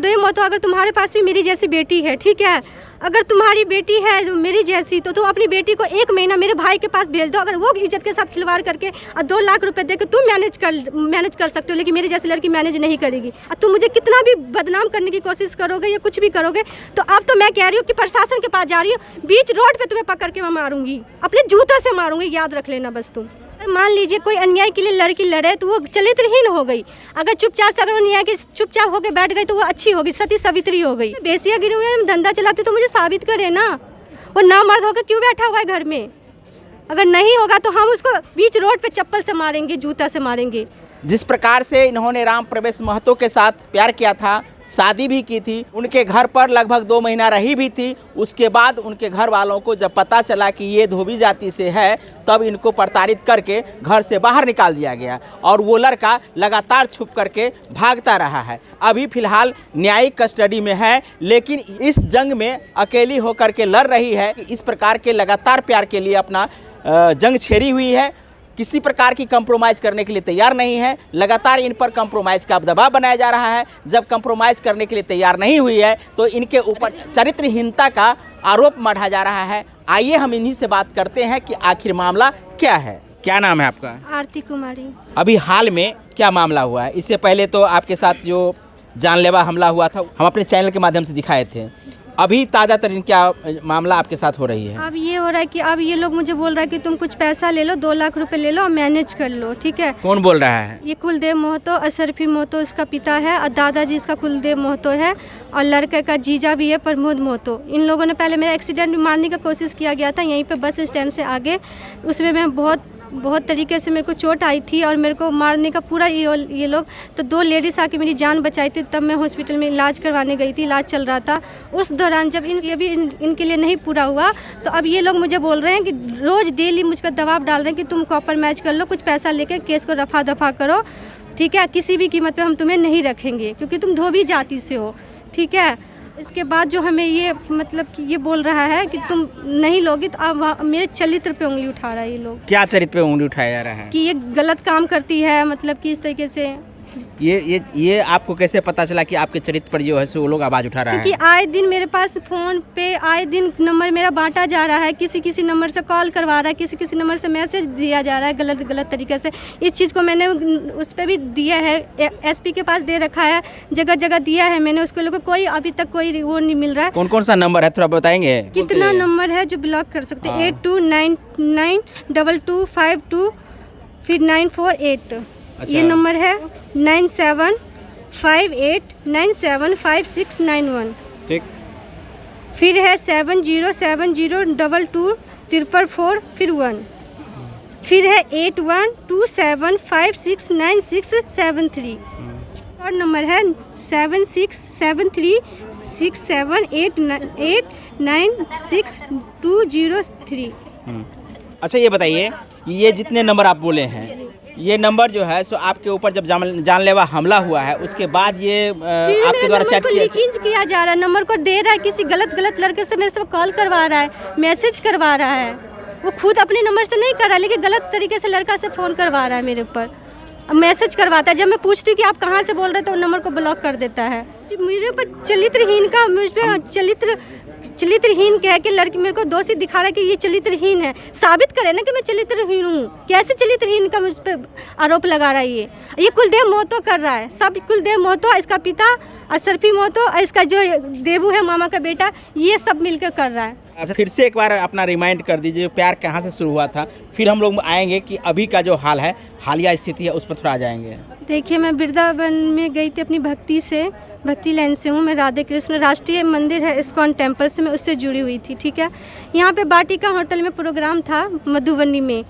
कुलदेव महतो, अगर तुम्हारे पास भी मेरी जैसी बेटी है, ठीक है, अगर तुम्हारी बेटी है मेरी जैसी, तो तुम अपनी बेटी को 1 महीना मेरे भाई के पास भेज दो। अगर वो इज्जत के साथ खिलवाड़ करके और 2 लाख रुपए देकर तुम मैनेज कर सकते हो, लेकिन मेरी जैसी लड़की मैनेज नहीं करेगी। और तुम मुझे कितना भी बदनाम करने की कोशिश करोगे या कुछ भी करोगे, तो अब तो मैं कह रही हूँ कि प्रशासन के पास जा रही हूँ, बीच रोड पे तुम्हें पकड़ के मैं मारूंगी, अपने जूते से मारूंगी, याद रख लेना बस तुम। मान लीजिए कोई अन्याय के लिए लड़की लड़े तो वो चरित्रहीन हो गई, अगर चुपचाप से अगर अन्याय के चुपचाप होकर बैठ गई तो वो अच्छी होगी, सती सावित्री हो गई। बेसिया गिरी हुई है, धंधा चलाते तो मुझे साबित करे ना, वो ना मर्द होकर क्यों बैठा हुआ है घर में। अगर नहीं होगा तो हम उसको बीच रोड पे चप्पल से मारेंगे, जूता से मारेंगे। जिस प्रकार से इन्होंने राम प्रवेश महतो के साथ प्यार किया था, शादी भी की थी, उनके घर पर लगभग 2 महीना रही भी थी, उसके बाद उनके घर वालों को जब पता चला कि ये धोबी जाति से है, तब इनको प्रताड़ित करके घर से बाहर निकाल दिया गया और वो लड़का लगातार छुप करके भागता रहा है। अभी फिलहाल न्यायिक कस्टडी में है, लेकिन इस जंग में अकेली होकर के लड़ रही है। इस प्रकार के लगातार प्यार के लिए अपना जंग छेड़ी हुई है, किसी प्रकार की कंप्रोमाइज़ करने के लिए तैयार नहीं है। लगातार इन पर कंप्रोमाइज़ का दबाव बनाया जा रहा है। जब कंप्रोमाइज़ करने के लिए तैयार नहीं हुई है तो इनके ऊपर चरित्रहीनता का आरोप मढ़ा जा रहा है। आइए हम इन्हीं से बात करते हैं कि आखिर मामला क्या है। क्या नाम है आपका? आरती कुमारी। अभी हाल में क्या मामला हुआ है? इससे पहले तो आपके साथ जो जानलेवा हमला हुआ था हम अपने चैनल के माध्यम से दिखाए थे। अभी ताज़ा तरीन क्या मामला आपके साथ हो रही है? अब ये हो रहा है कि अब ये लोग मुझे बोल रहा है कि तुम कुछ पैसा ले लो, 2 लाख रुपए ले लो और मैनेज कर लो, ठीक है। कौन बोल रहा है? ये कुलदेव महतो, अशरफी महतो इसका पिता है और दादाजी इसका कुलदेव महतो है और लड़के का जीजा भी है प्रमोद महतो। इन लोगों ने पहले मेरा एक्सीडेंट में मारने का कोशिश किया गया था यहीं पे बस स्टैंड से आगे, उसमें मैं बहुत तरीके से मेरे को चोट आई थी और मेरे को मारने का पूरा ये लोग, तो 2 लेडीज़ आके मेरी जान बचाई थी। तब मैं हॉस्पिटल में इलाज करवाने गई थी, इलाज चल रहा था। उस दौरान जब इनके लिए नहीं पूरा हुआ तो अब ये लोग मुझे बोल रहे हैं कि रोज़ डेली मुझ पर दबाव डाल रहे हैं कि तुम कॉम्प्रोमाइज़ कर लो, कुछ पैसा लेके केस को रफा दफा करो, ठीक है, किसी भी कीमत पर हम तुम्हें नहीं रखेंगे क्योंकि तुम धोबी जाति से हो, ठीक है। इसके बाद जो हमें ये मतलब कि ये बोल रहा है कि तुम नहीं लोगी तो अब मेरे चरित्र पे उंगली उठा रहा है ये लोग। क्या चरित्र पे उंगली उठाया जा रहा है? कि ये गलत काम करती है, मतलब कि इस तरीके से। ये आपको कैसे पता चला कि आपके चरित्र पर जो है सो वो लोग आवाज़ उठा रहा है? क्योंकि आए दिन मेरे पास फ़ोन पे आए दिन नंबर मेरा बांटा जा रहा है, किसी नंबर से कॉल करवा रहा है, किसी नंबर से मैसेज दिया जा रहा है गलत तरीके से। इस चीज़ को मैंने उस पर भी दिया है, SP के पास दे रखा है, जगह जगह दिया है मैंने उसको, लोगों को कोई अभी तक कोई वो नहीं मिल रहा है। कौन कौन सा नंबर है थोड़ा बताएंगे? कितना नंबर है जो ब्लॉक कर सकते हैं? 82992252 फिर 948। ये नंबर है 9758975691। ठीक। फिर है 70702244 फिर 1। फिर है 8127569673। और नंबर है 76736789862003। अच्छा ये बताइए कि ये जितने नंबर आप बोले हैं, ये नंबर जो है सो आपके ऊपर जब जानलेवा हमला हुआ है उसके बाद ये आपके द्वारा चैट किया जा रहा है, नंबर को दे रहा है, किसी गलत लड़के से मेरे से कॉल करवा रहा है, मैसेज करवा रहा है। वो खुद अपने नंबर से नहीं कर रहा है लेकिन गलत तरीके से लड़का से फ़ोन करवा रहा है मेरे ऊपर, मैसेज करवाता है। जब मैं पूछती हूँ कि आप कहाँ से बोल रहे हैं तो वो नंबर को ब्लॉक कर देता है। मेरे ऊपर चरित्रहीन का, मुझ पर चरित्रहीन कह के लड़की मेरे को दोषी दिखा रहा है कि ये चरित्रहीन है। साबित करे ना कि मैं चरित्रहीन हूँ। कैसे चरित्रहीन का मुझ पर आरोप लगा रहा है? ये कुलदेव महतो कर रहा है, सब कुलदेव महतो, इसका पिता अशरफी महतो और इसका जो देवू है मामा का बेटा, ये सब मिलकर कर रहा है। अच्छा फिर से एक बार अपना रिमाइंड कर दीजिए, प्यार कहाँ से शुरू हुआ था, फिर हम लोग आएंगे कि अभी का जो हाल है, हालिया स्थिति है, उस पर थोड़ा आ जाएंगे। देखिए मैं वृंदावन में गई थी अपनी भक्ति लाइन से हूँ मैं। राधे कृष्ण राष्ट्रीय मंदिर है इस्कॉन टेम्पल से मैं उससे जुड़ी हुई थी, ठीक है। यहाँ पे बाटिका होटल में प्रोग्राम था मधुबनी में,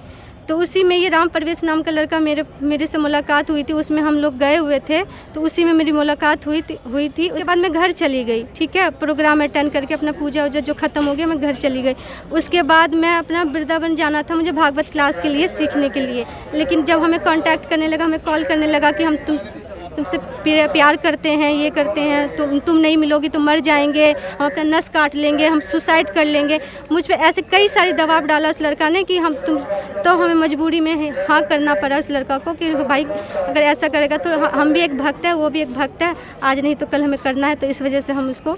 तो उसी में ये राम प्रवेश नाम का लड़का मेरे से मुलाकात हुई थी, उसमें हम लोग गए हुए थे, तो उसी में मेरी मुलाकात हुई थी। उसके बाद मैं घर चली गई, ठीक है, प्रोग्राम अटेंड करके अपना पूजा वूजा जो ख़त्म हो गया मैं घर चली गई। उसके बाद मैं अपना वृंदावन जाना था मुझे भागवत क्लास के लिए सीखने के लिए, लेकिन जब हमें कांटेक्ट करने लगा, हमें कॉल करने लगा कि हम तुमसे प्यार करते हैं, ये करते हैं, तुम नहीं मिलोगी तो मर जाएंगे, हम अपना नस काट लेंगे, हम सुसाइड कर लेंगे। मुझ पे ऐसे कई सारे दबाव डाला उस लड़का ने कि तो हमें मजबूरी में हाँ करना पड़ा उस लड़का को कि भाई अगर ऐसा करेगा तो हम भी एक भक्त है, वो भी एक भक्त है, आज नहीं तो कल हमें करना है। तो इस वजह से हम उसको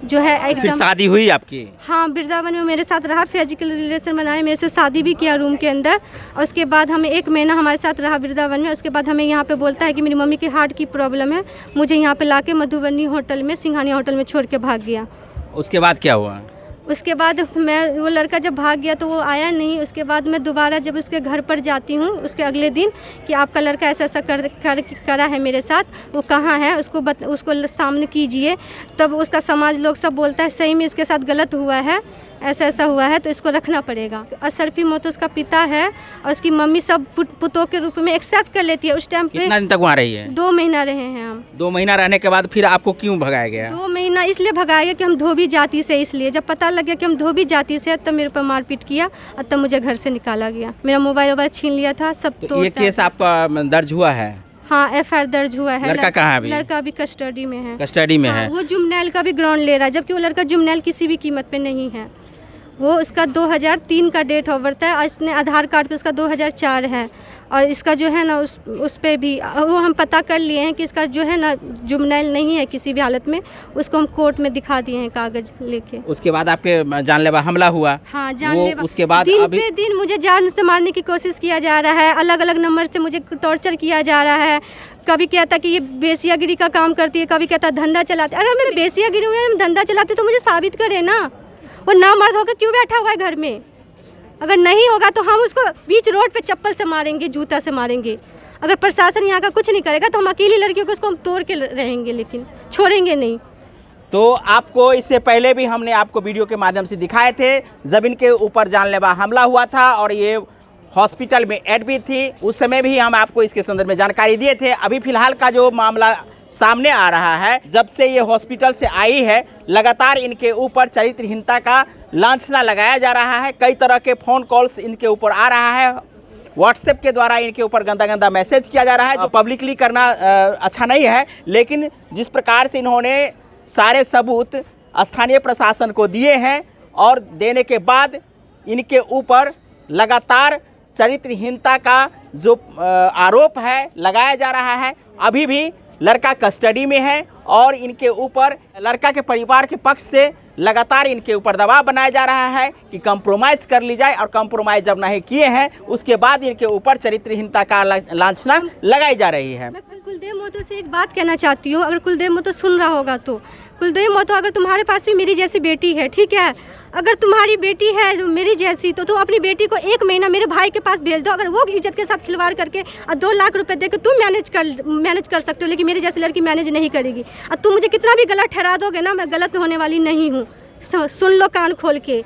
जो है एकदम। फिर शादी हुई आपकी? हाँ, वृंदावन में मेरे साथ रहा, फिजिकल रिलेशन बनाए, मेरे से शादी भी किया रूम के अंदर। और उसके बाद हमें 1 महीना हमारे साथ रहा वृंदावन में। उसके बाद हमें यहाँ पे बोलता है कि मेरी मम्मी की हार्ट की प्रॉब्लम है, मुझे यहाँ पे लाके मधुबनी होटल में, सिंघानिया होटल में छोड़ के भाग गया। उसके बाद क्या हुआ? उसके बाद वो लड़का जब भाग गया तो वो आया नहीं। उसके बाद मैं दोबारा जब उसके घर पर जाती हूँ उसके अगले दिन कि आपका लड़का ऐसा ऐसा करा है मेरे साथ, वो कहाँ है, उसको सामने कीजिए। तब उसका समाज लोग सब बोलता है सही में इसके साथ गलत हुआ है, ऐसा ऐसा हुआ है तो इसको रखना पड़ेगा। अशरफी मोतो उसका पिता है और उसकी मम्मी सब पुतों के रूप में एक्सेप्ट कर लेती है। उस टाइम पे कितना दिन तक वहाँ रही है? 2 महीना रहे हैं हम। 2 महीना रहने के बाद फिर आपको क्यों भगाया गया? 2 महीना इसलिए भगाया गया कि हम धोबी जाति से, इसलिए जब पता लग गया कि हम धोबी जाति से तब मेरे पर मारपीट किया और तब मुझे घर से निकाला गया। मेरा मोबाइल छीन लिया था सब। तो ये केस आपका दर्ज हुआ है? हाँ, FIR दर्ज हुआ है। लड़का कहाँ है अभी? लड़का अभी कस्टडी में है। कस्टडी में है? वो जुमनैल का भी ग्राउंड ले रहा है, जबकि वो लड़का जुमनैल किसी भी कीमत पे नहीं है। वो उसका 2003 का डेट ऑफ बर्थ है और इसने आधार कार्ड पे उसका 2004 है। और इसका जो है ना उस पे भी वो हम पता कर लिए हैं कि इसका जो है ना जुमनैल नहीं है किसी भी हालत में। उसको हम कोर्ट में दिखा दिए हैं कागज लेके। उसके बाद आपके जानलेवा हमला हुआ? हाँ, जानलेवा। उसके बाद दिन अभी पे दिन मुझे जान से मारने की कोशिश किया जा रहा है, अलग अलग नंबर से मुझे टॉर्चर किया जा रहा है। कभी कहता कि ये बेसियागिरी का काम करती है, कभी कहता धंधा चलाती है। अगर मैं बेसियागिरी में धंधा चलाती तो मुझे साबित करे ना। वो ना मर्द होकर क्यों बैठा हुआ है घर में? अगर नहीं होगा तो हम उसको बीच रोड पे चप्पल से मारेंगे, जूता से मारेंगे। अगर प्रशासन यहाँ का कुछ नहीं करेगा तो हम अकेली लड़कियों को उसको हम तोड़ के रहेंगे, लेकिन छोड़ेंगे नहीं। तो आपको इससे पहले भी हमने आपको वीडियो के माध्यम से दिखाए थे जब इनके ऊपर जानलेवा हमला हुआ था और ये हॉस्पिटल में एडमिट थी। उस समय भी हम आपको इसके संदर्भ में जानकारी दिए थे। अभी फिलहाल का जो मामला सामने आ रहा है, जब से ये हॉस्पिटल से आई है लगातार इनके ऊपर चरित्रहीनता का लांछना लगाया जा रहा है। कई तरह के फ़ोन कॉल्स इनके ऊपर आ रहा है, व्हाट्सएप के द्वारा इनके ऊपर गंदा गंदा मैसेज किया जा रहा है, जो पब्लिकली करना अच्छा नहीं है। लेकिन जिस प्रकार से इन्होंने सारे सबूत स्थानीय प्रशासन को दिए हैं और देने के बाद इनके ऊपर लगातार चरित्रहीनता का जो आरोप है लगाया जा रहा है। अभी भी लड़का कस्टडी में है और इनके ऊपर लड़का के परिवार के पक्ष से लगातार इनके ऊपर दबाव बनाया जा रहा है कि कंप्रोमाइज़ कर ली जाए। और कंप्रोमाइज़ जब नहीं किए हैं उसके बाद इनके ऊपर चरित्रहीनता का लांछना लगाई जा रही है। मैं कुलदेव मोतो से एक बात कहना चाहती हूँ, अगर कुलदेव मोतो सुन रहा होगा तो कुलदेव मोतो, अगर तुम्हारे पास भी मेरी जैसी बेटी है, ठीक है, अगर तुम्हारी बेटी है मेरी जैसी तो तुम अपनी बेटी को 1 महीना मेरे भाई के पास भेज दो। अगर वो इज्जत के साथ खिलवाड़ करके और 2 लाख रुपए देकर तुम मैनेज कर सकते हो, लेकिन मेरी जैसी लड़की मैनेज नहीं करेगी। और तुम मुझे कितना भी गलत ठहरा दोगे ना, मैं गलत होने वाली नहीं हूँ। सुन लो कान खोल के,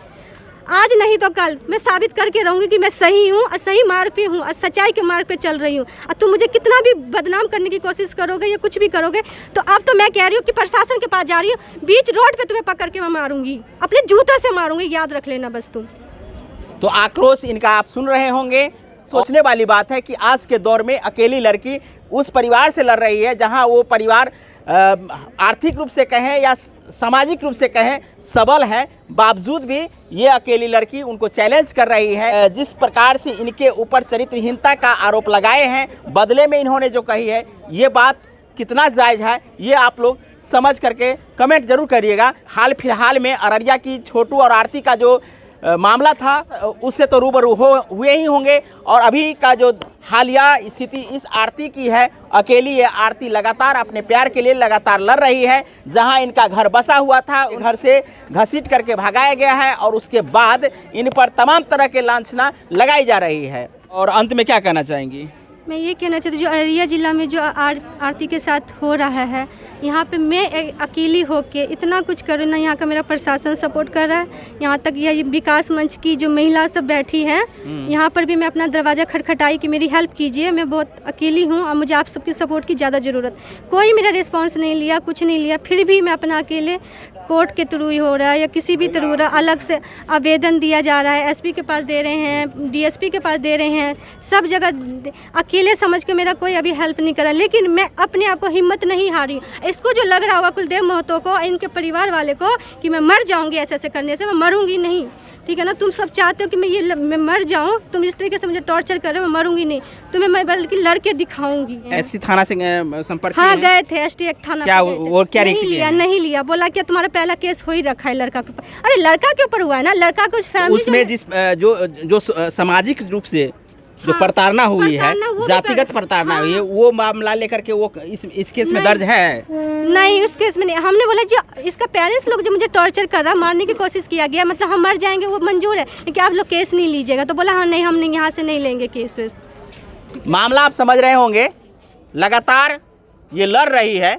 आज नहीं तो कल मैं साबित करके रहूँगी कि मैं सही हूँ और सही मार्ग पे हूँ और सच्चाई के मार्ग पे चल रही हूँ। और तुम मुझे कितना भी बदनाम करने की कोशिश करोगे या कुछ भी करोगे तो अब तो मैं कह रही हूँ कि प्रशासन के पास जा रही हूँ, बीच रोड पे तुम्हें पकड़ के मैं मारूंगी, अपने जूते से मारूंगी, याद रख लेना बस तुम। तो आक्रोश इनका आप सुन रहे होंगे। सोचने वाली बात है कि आज के दौर में अकेली लड़की उस परिवार से लड़ रही है जहाँ वो परिवार आर्थिक रूप से कहें या सामाजिक रूप से कहें सबल है, बावजूद भी ये अकेली लड़की उनको चैलेंज कर रही है। जिस प्रकार से इनके ऊपर चरित्रहीनता का आरोप लगाए हैं, बदले में इन्होंने जो कही है ये बात कितना जायज़ है ये आप लोग समझ करके कमेंट जरूर करिएगा। हाल फिलहाल में अररिया की छोटू और आरती का जो मामला था उससे तो रूबरू हुए ही होंगे। और अभी का जो हालिया स्थिति इस आरती की है, अकेली ये आरती लगातार अपने प्यार के लिए लगातार लड़ रही है। जहां इनका घर बसा हुआ था, घर से घसीट करके भगाया गया है और उसके बाद इन पर तमाम तरह के लांछना लगाई जा रही है। और अंत में क्या कहना चाहेंगी? मैं ये कहना चाहती हूँ, जो अररिया ज़िला में जो आरती के साथ हो रहा है, यहाँ पे मैं अकेली होके इतना कुछ करूँ ना, यहाँ का मेरा प्रशासन सपोर्ट कर रहा है। यहाँ तक ये विकास मंच की जो महिला सब बैठी हैं, यहाँ पर भी मैं अपना दरवाज़ा खटखटाई कि मेरी हेल्प कीजिए, मैं बहुत अकेली हूँ और मुझे आप सबकी सपोर्ट की ज़्यादा ज़रूरत। कोई मेरा रिस्पांस नहीं लिया, कुछ नहीं लिया, फिर भी मैं अपना अकेले कोर्ट के थ्रू ही हो रहा है या किसी भी थ्रू हो रहा है, अलग से आवेदन दिया जा रहा है, एसपी के पास दे रहे हैं, डीएसपी के पास दे रहे हैं, सब जगह अकेले समझ के मेरा कोई अभी हेल्प नहीं करा। लेकिन मैं अपने आप को हिम्मत नहीं हारी। इसको जो लग रहा होगा कुलदेव महतो को, इनके परिवार वाले को, कि मैं मर जाऊँगी ऐसे ऐसे करने से, मैं मरूँगी नहीं, ठीक है ना। तुम सब चाहते हो कि मैं मर जाऊं, तुम इस तरीके से मुझे टॉर्चर कर रहे हो, मैं मरूंगी नहीं, तुम्हें मैं बल्कि लड़के दिखाऊंगी। एससी थाना से संपर्क हाँ किए हैं? गए थे, एसटी थाना क्या पे गए थे। वो क्या नहीं रिएक्ट किए लिया, हैं? नहीं लिया, बोला कि तुम्हारा पहला केस हो ही रखा है लड़का के ऊपर। अरे लड़का के ऊपर हुआ है ना, लड़का कुछ फैमिली उसमें जिस जो सामाजिक रूप से जो प्रताड़ना हुई है, प्रताड़ना वो भी जातिगत प्रताड़ना हुई है, वो मामला लेकर के वो इस केस में दर्ज है? नहीं, उस केस में नहीं। हमने बोला जो इसका पेरेंट्स लोग जो मुझे टॉर्चर कर रहा, मारने की कोशिश किया गया, मतलब हम मर जाएंगे वो मंजूर है, लेकिन आप लोग केस नहीं लीजिएगा। तो बोला हाँ नहीं, हम नहीं, यहाँ से नहीं लेंगे केस वेस। मामला आप समझ रहे होंगे, लगातार ये लड़ रही है,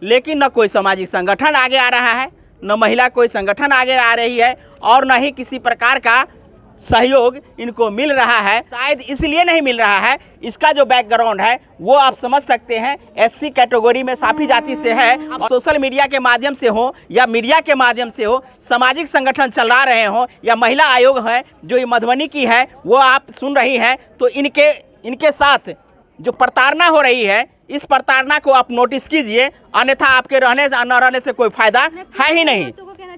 लेकिन न कोई सामाजिक संगठन आगे आ रहा है, न महिला कोई संगठन आगे आ रही है, और न ही किसी प्रकार का सहयोग इनको मिल रहा है। शायद इसलिए नहीं मिल रहा है, इसका जो बैकग्राउंड है वो आप समझ सकते हैं, एससी कैटेगरी में साफी जाति से है। अब सोशल मीडिया के माध्यम से हो या मीडिया के माध्यम से हो, सामाजिक संगठन चला रहे हो या महिला आयोग है जो ये मधुबनी की है वो आप सुन रही हैं, तो इनके साथ जो प्रताड़ना हो रही है, इस प्रताड़ना को आप नोटिस कीजिए, अन्यथा आपके रहने न रहने से कोई फायदा है ही नहीं।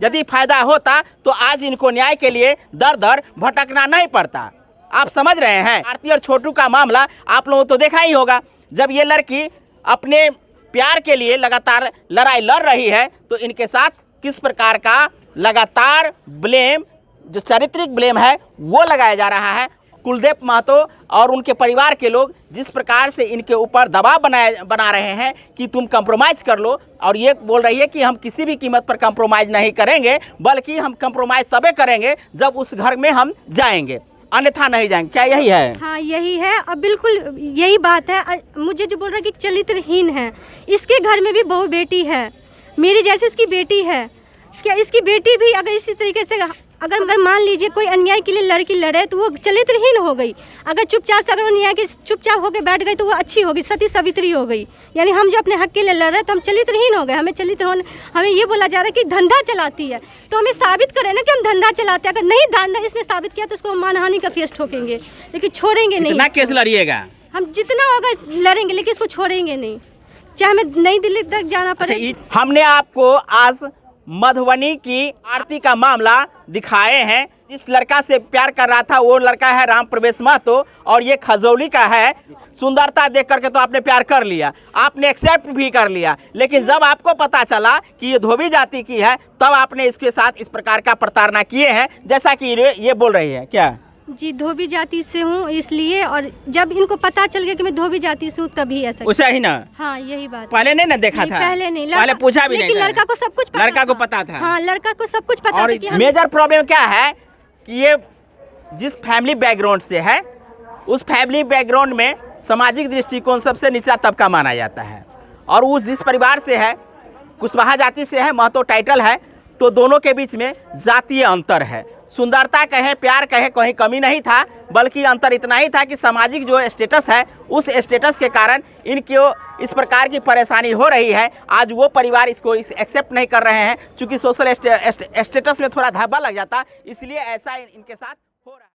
यदि फायदा होता तो आज इनको न्याय के लिए दर दर भटकना नहीं पड़ता। आप समझ रहे हैं। आरती और छोटू का मामला आप लोगों तो देखा ही होगा, जब ये लड़की अपने प्यार के लिए लगातार लड़ाई लड़ रही है, तो इनके साथ किस प्रकार का लगातार ब्लेम, जो चारित्रिक ब्लेम है वो लगाया जा रहा है। कुलदेव महतो और उनके परिवार के लोग जिस प्रकार से इनके ऊपर दबाव बना रहे हैं कि तुम कंप्रोमाइज़ कर लो, और ये बोल रही है कि हम किसी भी कीमत पर कंप्रोमाइज़ नहीं करेंगे, बल्कि हम कंप्रोमाइज़ तबे करेंगे जब उस घर में हम जाएंगे, अन्यथा नहीं जाएंगे। क्या यही है? हाँ यही है, अब बिल्कुल यही बात है। मुझे जो बोल रहा है कि चरित्रहीन है, इसके घर में भी बहू बेटी है, मेरी जैसे इसकी बेटी है, क्या इसकी बेटी भी अगर इसी तरीके से अगर मान लीजिए कोई अन्याय के लिए लड़की लड़े तो वो चरित्रहीन हो गई। अगर चुपचाप से अगर वो न्याय के चुपचाप होकर बैठ गई तो वो अच्छी होगी, सती सावित्री हो गई। यानी हम जो अपने हक के लिए लड़ रहे हैं तो हम चरित्रहीन हो गए। हमें ये बोला जा रहा है कि धंधा चलाती है, तो हमें साबित करें ना कि हम धंधा चलाते हैं। अगर नहीं धंधा इसने साबित किया तो उसको मानहानि का केस ठोकेंगे, लेकिन छोड़ेंगे नहीं। कितना केस लड़िएगा? हम जितना होगा लड़ेंगे, लेकिन इसको छोड़ेंगे नहीं, चाहे हमें नई दिल्ली तक जाना पड़े। हमने आपको आज मधुबनी की आरती का मामला दिखाए हैं। जिस लड़का से प्यार कर रहा था वो लड़का है राम प्रवेश महतो, और ये खजौली का है। सुंदरता देख करके तो आपने प्यार कर लिया, आपने एक्सेप्ट भी कर लिया, लेकिन जब आपको पता चला कि ये धोबी जाति की है, तब आपने इसके साथ इस प्रकार का प्रताड़ना किए हैं, जैसा कि ये बोल रही है। क्या जी, धोबी जाति से हूँ इसलिए, और जब इनको पता चल गया कि मैं धोबी जाति से हूँ तभी ऐसा। उसे ही ना? हाँ यही बात। पहले नहीं ना देखा था? पहले नहीं, पहले पूछा भी नहीं। लड़का को सब कुछ पता, लड़का को पता था। हाँ लड़का को सब कुछ पता और था। मेजर प्रॉब्लम क्या है कि ये जिस फैमिली बैकग्राउंड से है, उस फैमिली बैकग्राउंड में सामाजिक दृष्टिकोण सबसे निचला तबका माना जाता है, और उस जिस परिवार से है, कुशवाहा जाति से है, महतो टाइटल है, तो दोनों के बीच में जातीय अंतर है। सुंदरता कहे, प्यार कहे, कहीं कमी नहीं था, बल्कि अंतर इतना ही था कि सामाजिक जो स्टेटस है, उस स्टेटस के कारण इनको इस प्रकार की परेशानी हो रही है। आज वो परिवार इसको एक्सेप्ट नहीं कर रहे हैं, चूँकि सोशल स्टेटस में थोड़ा धब्बा लग जाता, इसलिए ऐसा इनके साथ